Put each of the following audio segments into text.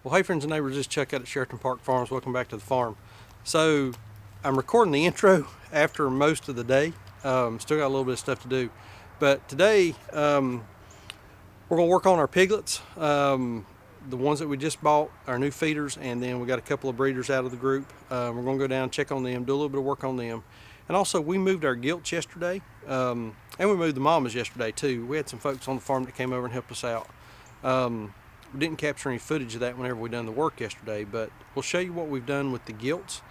Well, hey friends and neighbors, this is Chuck out at Sheraton Park Farms. Welcome back to the farm. So I'm recording the intro after most of the day. Still got a little bit of stuff to do. But today we're going to work on our piglets, the ones that we just bought, our new feeders, and then we got a couple of breeders out of the group. We're going to go down, check on them, do a little bit of work on them. And also we moved our gilts yesterday, and we moved the mamas yesterday too. We had some folks on the farm that came over and helped us out. We didn't capture any footage of that whenever we done the work yesterday, but we'll show you what we've done with the gilts.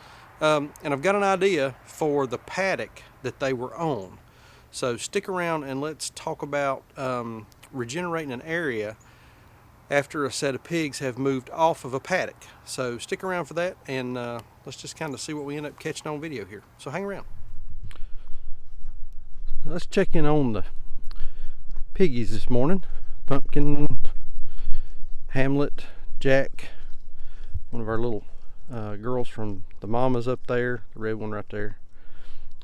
And I've got an idea for the paddock that they were on. So stick around and let's talk about regenerating an area after a set of pigs have moved off of a paddock. So stick around for that, and let's just kind of see what we end up catching on video here. So hang around. Let's check in on the piggies this morning. Pumpkin, Hamlet, Jack, one of our little girls from the mamas up there, the red one right there,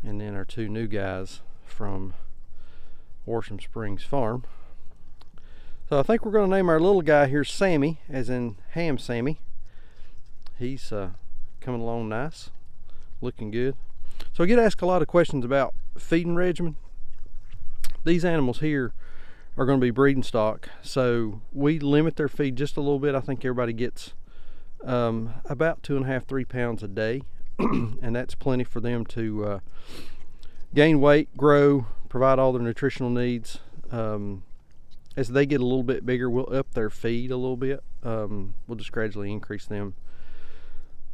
and then our two new guys from Worsham Springs Farm. So I think we're going to name our little guy here Sammy, as in Ham Sammy. He's coming along nice, looking good. So I get asked a lot of questions about feeding regimen. These animals here are going to be breeding stock, so we limit their feed just a little bit. I think everybody gets about 2.5–3 pounds a day, and that's plenty for them to gain weight, grow, provide all their nutritional needs. As they get a little bit bigger, we'll up their feed a little bit. We'll just gradually increase them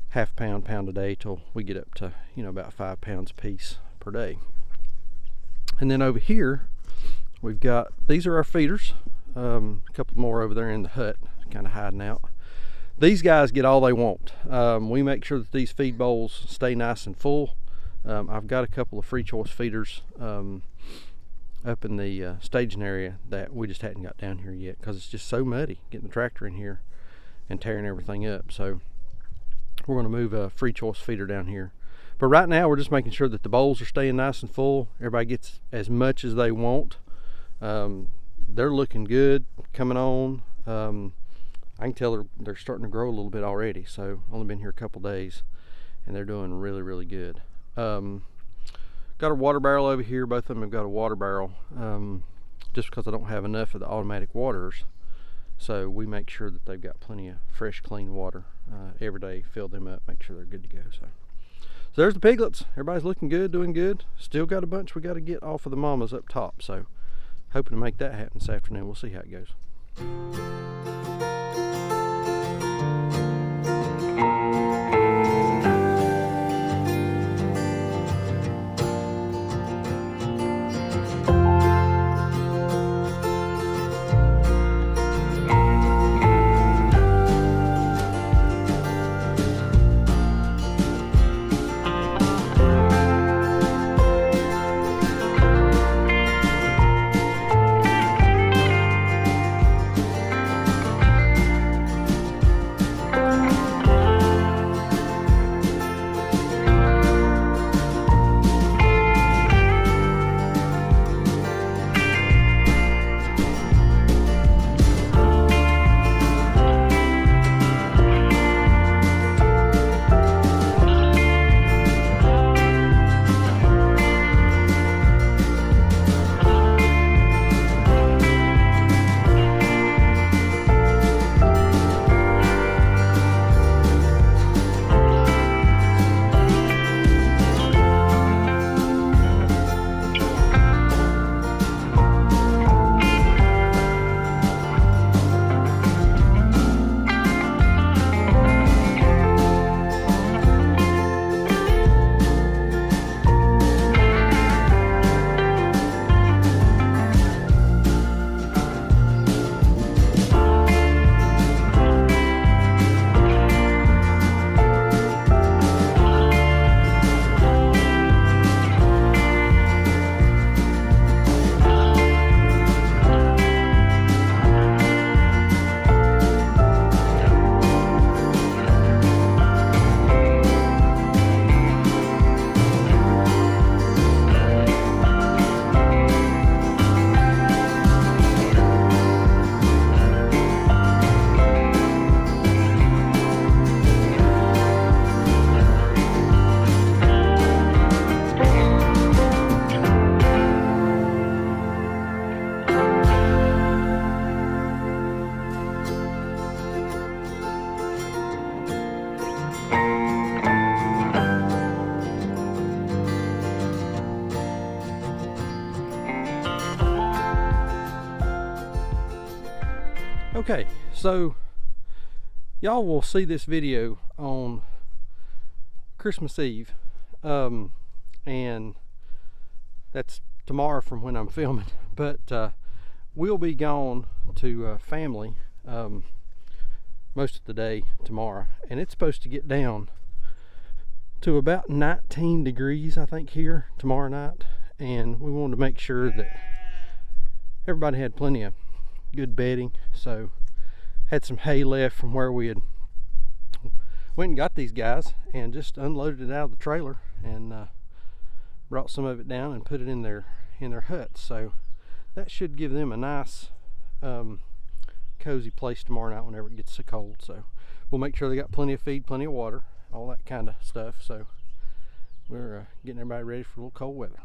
half pound a day till we get up to about 5 pounds a piece per day. And then over here we've got, these are our feeders, a couple more over there in the hut, kind of hiding out. These guys get all they want. We make sure that these feed bowls stay nice and full. I've got a couple of free choice feeders up in the staging area that we just hadn't got down here yet because it's just so muddy getting the tractor in here and tearing everything up. So we're going to move a free choice feeder down here. But right now we're just making sure that the bowls are staying nice and full. Everybody gets as much as they want. They're looking good coming on. I can tell they're starting to grow a little bit already, so only been here a couple days and they're doing really good. Got a water barrel over here. Both of them have got a water barrel, just because I don't have enough of the automatic waters, so we make sure that they've got plenty of fresh clean water every day. Fill them up, make sure they're good to go. So there's the piglets. Everybody's looking good, doing good. Still got a bunch we got to get off of the mamas up top, so hoping to make that happen this afternoon. We'll see how it goes. Okay, so y'all will see this video on Christmas Eve, and that's tomorrow from when I'm filming, but we'll be gone to family most of the day tomorrow, and it's supposed to get down to about 19 degrees I think here tomorrow night, and we wanted to make sure that everybody had plenty of good bedding. So had some hay left from where we had went and got these guys and just unloaded it out of the trailer and brought some of it down and put it in their huts. So that should give them a nice cozy place tomorrow night whenever it gets so cold. So we'll make sure they got plenty of feed, plenty of water, all that kind of stuff. So we're getting everybody ready for a little cold weather.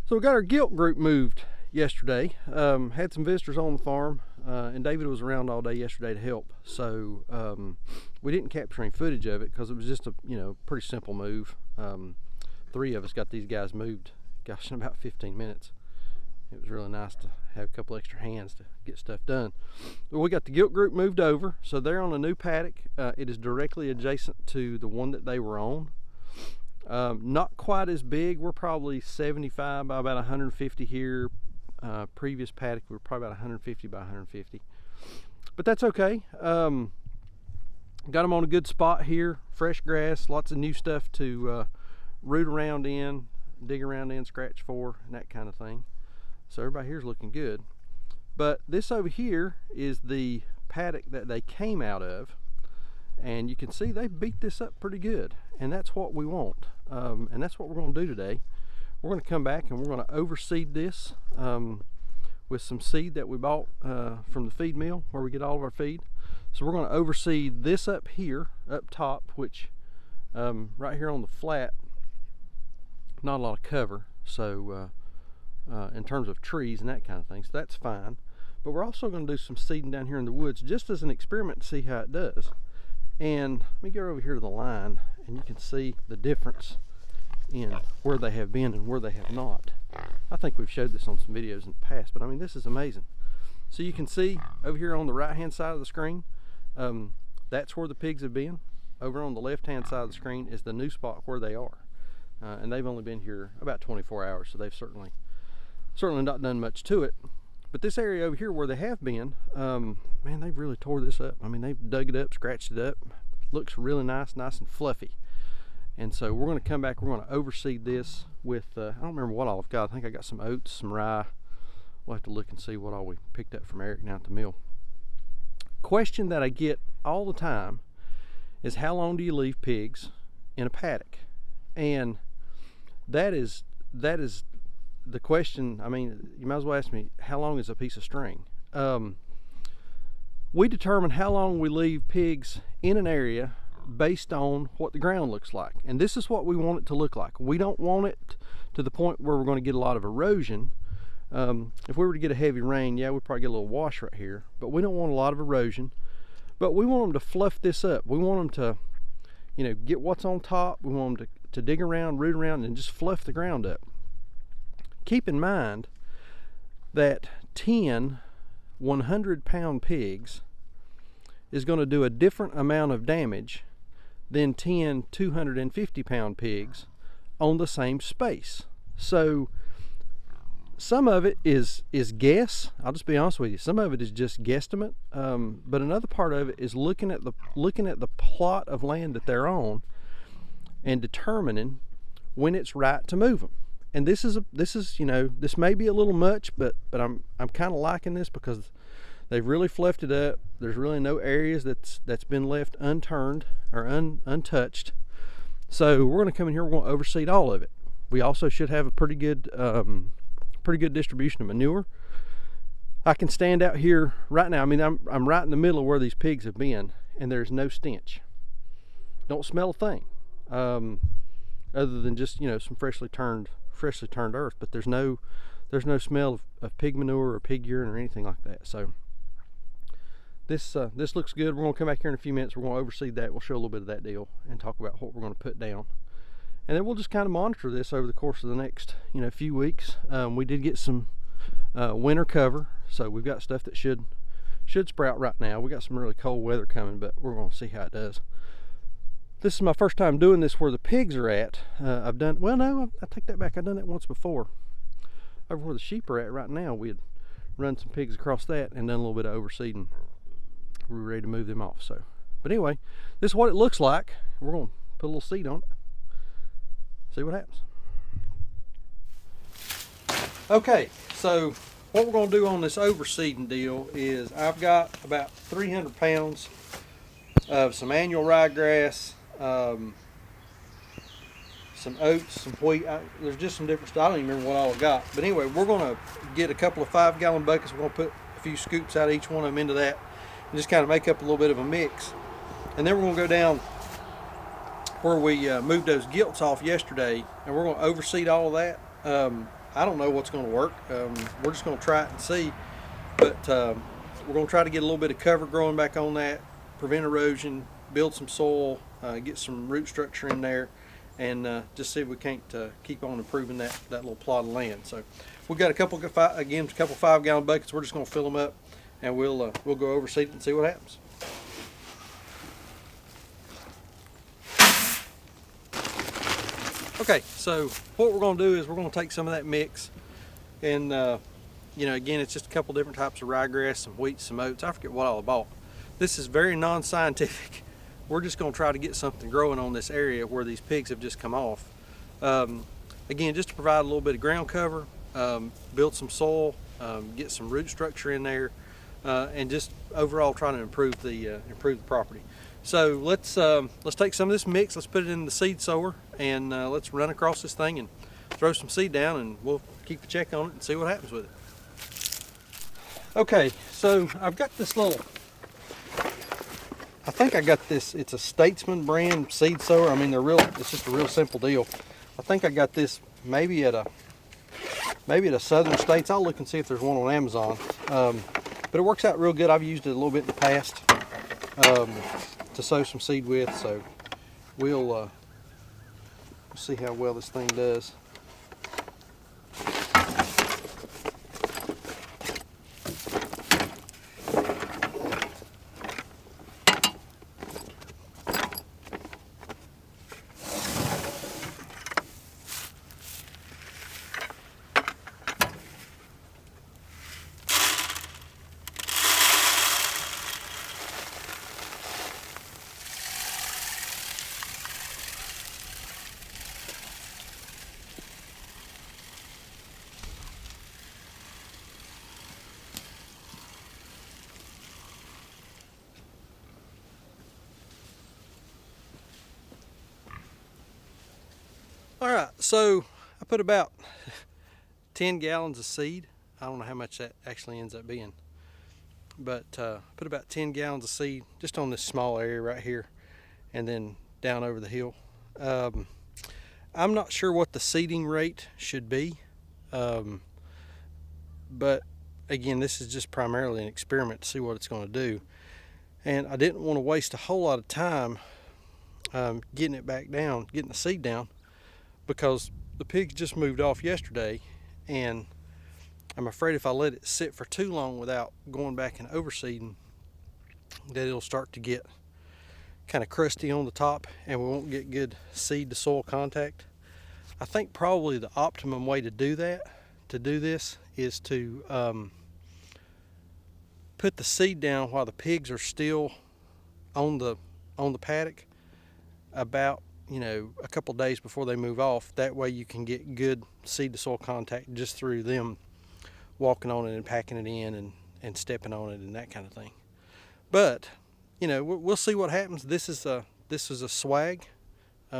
So we got our gilt group moved yesterday. Had some visitors on the farm, and David was around all day yesterday to help. So we didn't capture any footage of it because it was just a pretty simple move. 3 of us got these guys moved, gosh, in about 15 minutes. It was really nice to have a couple extra hands to get stuff done. But we got the gilt group moved over, so they're on a new paddock. It is directly adjacent to the one that they were on. Not quite as big. We're probably 75 by about 150 here. Previous paddock we were probably about 150 by 150, but that's okay. Got them on a good spot here, fresh grass, lots of new stuff to root around in, dig around in, scratch for, and that kind of thing. So everybody here's looking good. But this over here is the paddock that they came out of, and you can see they beat this up pretty good, and that's what we want, and that's what we're going to do today. We're going to come back and we're going to overseed this with some seed that we bought from the feed mill where we get all of our feed. So we're going to overseed this up here, up top, which right here on the flat, not a lot of cover, so in terms of trees and that kind of thing, so that's fine. But we're also going to do some seeding down here in the woods just as an experiment to see how it does. And let me go over here to the line and you can see the difference in where they have been and where they have not. I think we've showed this on some videos in the past, but I mean, this is amazing. So you can see over here on the right hand side of the screen, that's where the pigs have been. Over on the left hand side of the screen is the new spot where they are, and they've only been here about 24 hours, so they've certainly not done much to it. But this area over here where they have been, man, they've really tore this up. I mean, they've dug it up, scratched it up. Looks really nice and fluffy. And so we're going to come back, we're going to overseed this with, I don't remember what all I've got. I think I got some oats, some rye. We'll have to look and see what all we picked up from Eric down at the mill. Question that I get all the time is, how long do you leave pigs in a paddock? And that is the question. I mean, you might as well ask me, how long is a piece of string? We determine how long we leave pigs in an area based on what the ground looks like, and this is what we want it to look like. We don't want it to the point where we're going to get a lot of erosion. If we were to get a heavy rain, yeah, we'd probably get a little wash right here, but we don't want a lot of erosion. But we want them to fluff this up. We want them to, get what's on top. We want them to dig around, root around, and just fluff the ground up. Keep in mind that 10 100-pound pigs is going to do a different amount of damage than 10 250-pound pigs on the same space. So some of it is guess. I'll just be honest with you. Some of it is just guesstimate, but another part of it is looking at the plot of land that they're on and determining when it's right to move them. And this is this may be a little much, but I'm kind of liking this because they've really fluffed it up. There's really no areas that's been left unturned or untouched. So we're going to come in here. We're going to overseed all of it. We also should have a pretty good distribution of manure. I can stand out here right now. I mean, I'm right in the middle of where these pigs have been, and there's no stench. Don't smell a thing, other than just some freshly turned earth. But there's no smell of pig manure or pig urine or anything like that. So this looks good. We're going to come back here in a few minutes. We're going to overseed that. We'll show a little bit of that deal and talk about what we're going to put down. And then we'll just kind of monitor this over the course of the next few weeks. We did get some winter cover, So we've got stuff that should sprout right now. We got some really cold weather coming, but we're going to see how it does. This is my first time doing this where the pigs are at. I've done, well, no, I take that back. I've done that once before. Over where the sheep are at right now, we had run some pigs across that and done a little bit of overseeding. We were ready to move them off. So, but anyway, this is what it looks like. We're going to put a little seed on it. See what happens. Okay, so what we're going to do on this overseeding deal is I've got about 300 pounds of some annual ryegrass, some oats, some wheat. There's just some different stuff. I don't even remember what all I got. But anyway, we're going to get a couple of 5-gallon buckets. We're going to put a few scoops out of each one of them into that and just kind of make up a little bit of a mix. And then we're going to go down where we moved those gilts off yesterday, and we're going to overseed all of that. I don't know what's going to work. We're just going to try it and see. But we're going to try to get a little bit of cover growing back on that, prevent erosion, build some soil, get some root structure in there, and just see if we can't keep on improving that little plot of land. So we've got a couple 5-gallon buckets. We're just going to fill them up, and we'll go overseed it and see what happens. Okay, so what we're going to do is we're going to take some of that mix, and you know, again, it's just a couple different types of ryegrass, some wheat, some oats. I forget what all I bought. This is very non-scientific. We're just going to try to get something growing on this area where these pigs have just come off. Again, just to provide a little bit of ground cover, build some soil, get some root structure in there, and just overall trying to improve the property. So let's take some of this mix, let's put it in the seed sower, and let's run across this thing and throw some seed down, and we'll keep a check on it and see what happens with it. Okay, so I've got this little, I think I got this, it's a Statesman brand seed sower. I mean, it's just a real simple deal. I think I got this maybe at a Southern States. I'll look and see if there's one on Amazon. But it works out real good. I've used it a little bit in the past to sow some seed with, so we'll see how well this thing does. All right, so I put about 10 gallons of seed. I don't know how much that actually ends up being, but put about 10 gallons of seed just on this small area right here, and then down over the hill. I'm not sure what the seeding rate should be, but again, this is just primarily an experiment to see what it's going to do, and I didn't want to waste a whole lot of time getting it back down, getting the seed down, because the pigs just moved off yesterday, and I'm afraid if I let it sit for too long without going back and overseeding, that it'll start to get kind of crusty on the top and we won't get good seed to soil contact. I think probably the optimum way to do this is to put the seed down while the pigs are still on the paddock, about a couple days before they move off. That way you can get good seed to soil contact just through them walking on it and packing it in and stepping on it and that kind of thing. But we'll see what happens. This is a swag.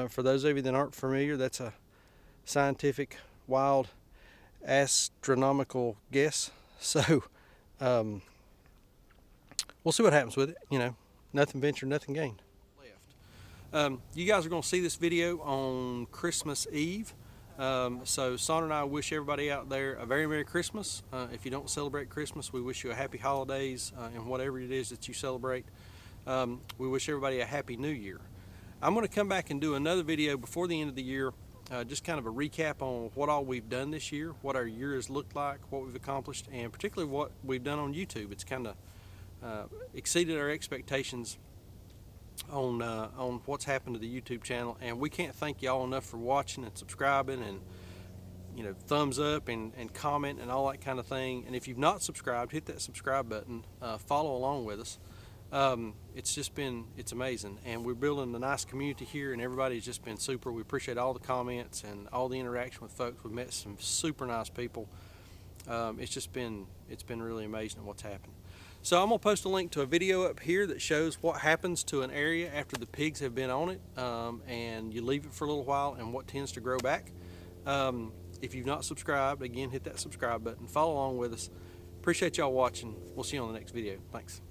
For those of you that aren't familiar, that's a scientific, wild, astronomical guess. So we'll see what happens with it. Nothing ventured, nothing gained. You guys are going to see this video on Christmas Eve. So Son and I wish everybody out there a very Merry Christmas. If you don't celebrate Christmas, we wish you a happy holidays and whatever it is that you celebrate. We wish everybody a happy New Year. I'm going to come back and do another video before the end of the year just kind of a recap on what all we've done this year, what our year has looked like, what we've accomplished, and particularly what we've done on YouTube. It's kind of exceeded our expectations on what's happened to the YouTube channel, and we can't thank y'all enough for watching and subscribing and thumbs up and comment and all that kind of thing. And if you've not subscribed, hit that subscribe button, follow along with us. It's amazing, and we're building a nice community here, and everybody's just been super. We appreciate all the comments and all the interaction with folks. We've met some super nice people. It's been really amazing what's happened. So I'm gonna post a link to a video up here that shows what happens to an area after the pigs have been on it, and you leave it for a little while, and what tends to grow back. If you've not subscribed, again, hit that subscribe button, follow along with us. Appreciate y'all watching. We'll see you on the next video. Thanks.